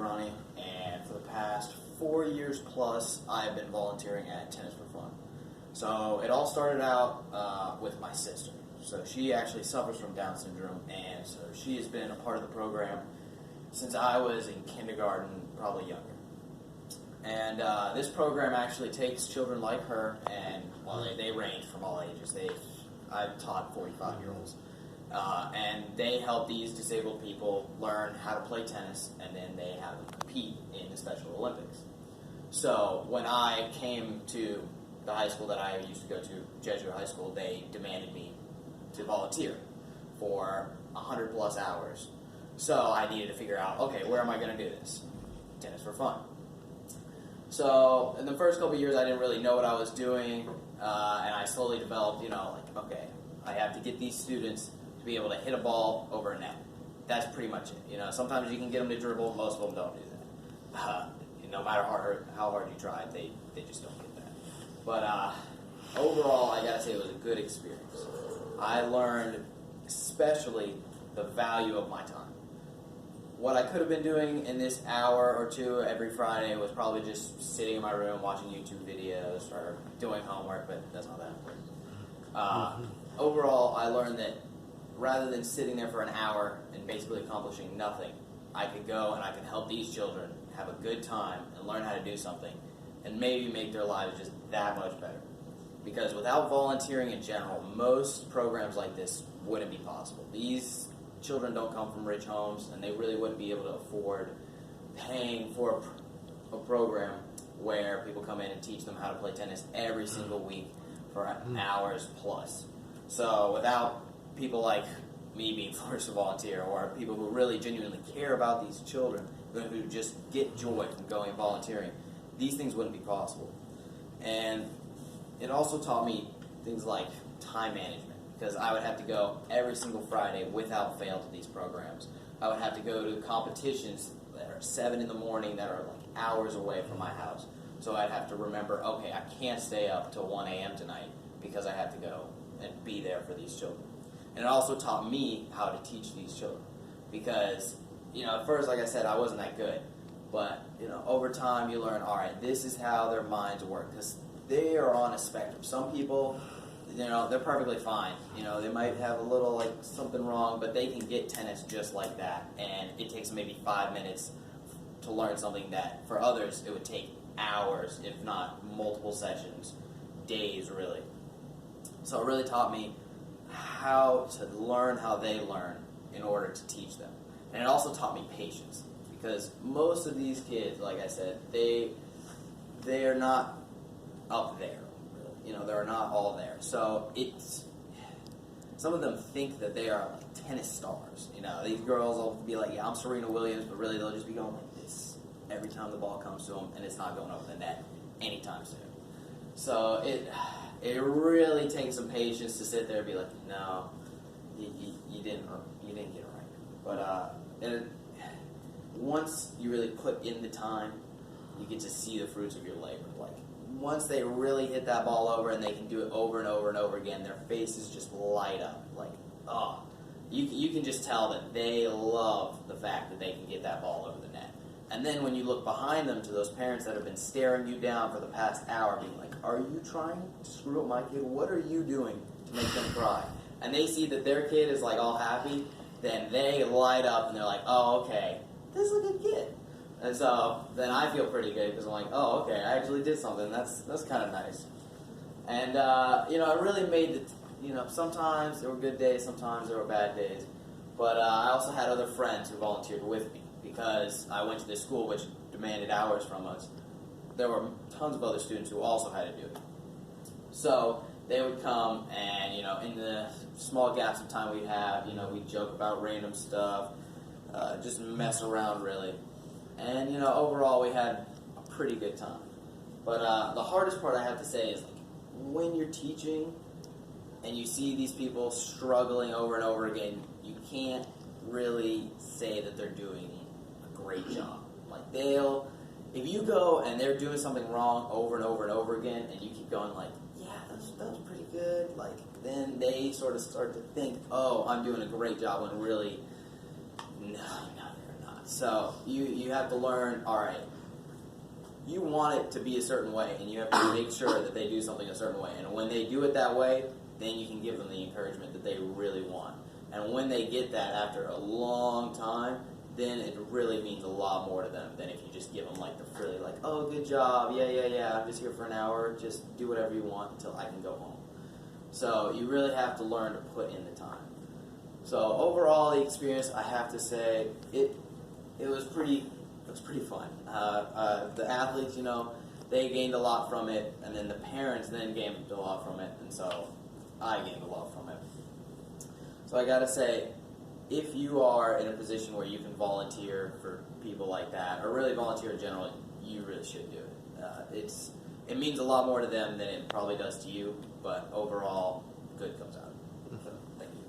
Ronnie, and for the past 4 years plus, I've been volunteering at Tennis for Fun. So it all started out with my sister. So she actually suffers from Down syndrome, and so she has been a part of the program since I was in kindergarten, probably younger. And this program actually takes children like her, and well, they range from all ages. I've taught 45-year-olds. And they help these disabled people learn how to play tennis, and then they have them compete in the Special Olympics. So when I came to the high school that I used to go to, Jesuit High School, they demanded me to volunteer for 100 plus hours. So I needed to figure out, okay, where am I going to do this? Tennis for Fun. So in the first couple of years, I didn't really know what I was doing, and I slowly developed, like, okay, I have to get these students to be able to hit a ball over a net. That's pretty much it. Sometimes you can get them to dribble, most of them don't do that. No matter how hard you try, they just don't get that. But overall, I gotta say it was a good experience. I learned especially the value of my time. What I could have been doing in this hour or two every Friday was probably just sitting in my room watching YouTube videos or doing homework, but that's not that important. Overall, I learned that rather than sitting there for an hour and basically accomplishing nothing, I could go and I could help these children have a good time and learn how to do something and maybe make their lives just that much better. Because without volunteering in general, most programs like this wouldn't be possible. These children don't come from rich homes, and they really wouldn't be able to afford paying for a program where people come in and teach them how to play tennis every single week for hours plus. So without people like me being forced to volunteer, or people who really genuinely care about these children, who just get joy from going and volunteering, these things wouldn't be possible. And it also taught me things like time management, because I would have to go every single Friday without fail to these programs. I would have to go to competitions that are 7 in the morning that are like hours away from my house. So I'd have to remember, okay, I can't stay up till 1 a.m. tonight because I have to go and be there for these children. And it also taught me how to teach these children, because, at first, like I said, I wasn't that good. But, over time you learn, all right, this is how their minds work, because they are on a spectrum. Some people, they're perfectly fine. They might have a little, like, something wrong, but they can get tennis just like that. And it takes maybe 5 minutes to learn something that, for others, it would take hours, if not multiple sessions, days, really. So it really taught me how to learn how they learn in order to teach them. And it also taught me patience, because most of these kids, like I said, they're not up there. They're not all there. So some of them think that they are like tennis stars. These girls will be like, yeah, I'm Serena Williams, but really they'll just be going like this every time the ball comes to them, and it's not going over the net anytime soon. So it really takes some patience to sit there and be like, no, you didn't get it right. But once you really put in the time, you get to see the fruits of your labor. Like, once they really hit that ball over and they can do it over and over and over again, their faces just light up. Like, oh, you can just tell that they love the fact that they can get that ball over the net. And then when you look behind them to those parents that have been staring you down for the past hour, being like, are you trying to screw up my kid? What are you doing to make them cry? And they see that their kid is like all happy, then they light up and they're like, oh, okay, this is a good kid. And so then I feel pretty good, because I'm like, oh, okay, I actually did something. That's kind of nice. And, it really made sometimes there were good days, sometimes there were bad days. But I also had other friends who volunteered with me, because I went to this school which demanded hours from us. There were tons of other students who also had to do it. So they would come and, in the small gaps of time we'd have, we'd joke about random stuff, just mess around, really. And, overall we had a pretty good time. But the hardest part, I have to say, is like, when you're teaching and you see these people struggling over and over again, you can't really say that they're doing a great job. Like, if you go and they're doing something wrong over and over and over again, and you keep going like, yeah, that was pretty good, like, then they sort of start to think, oh, I'm doing a great job, when really, no, they're not. So you have to learn, all right, you want it to be a certain way, and you have to make sure that they do something a certain way. And when they do it that way, then you can give them the encouragement that they really want. And when they get that after a long time, then it really means a lot more to them than if you just give them like the frilly, like, oh, good job, yeah, I'm just here for an hour, just do whatever you want until I can go home. So you really have to learn to put in the time. So overall, the experience, I have to say, it was pretty fun. The athletes, they gained a lot from it, and then the parents then gained a lot from it, and so I gained a lot from it. So I gotta say, if you are in a position where you can volunteer for people like that, or really volunteer in general, you really should do it. It means a lot more to them than it probably does to you, but overall, good comes out. So, thank you.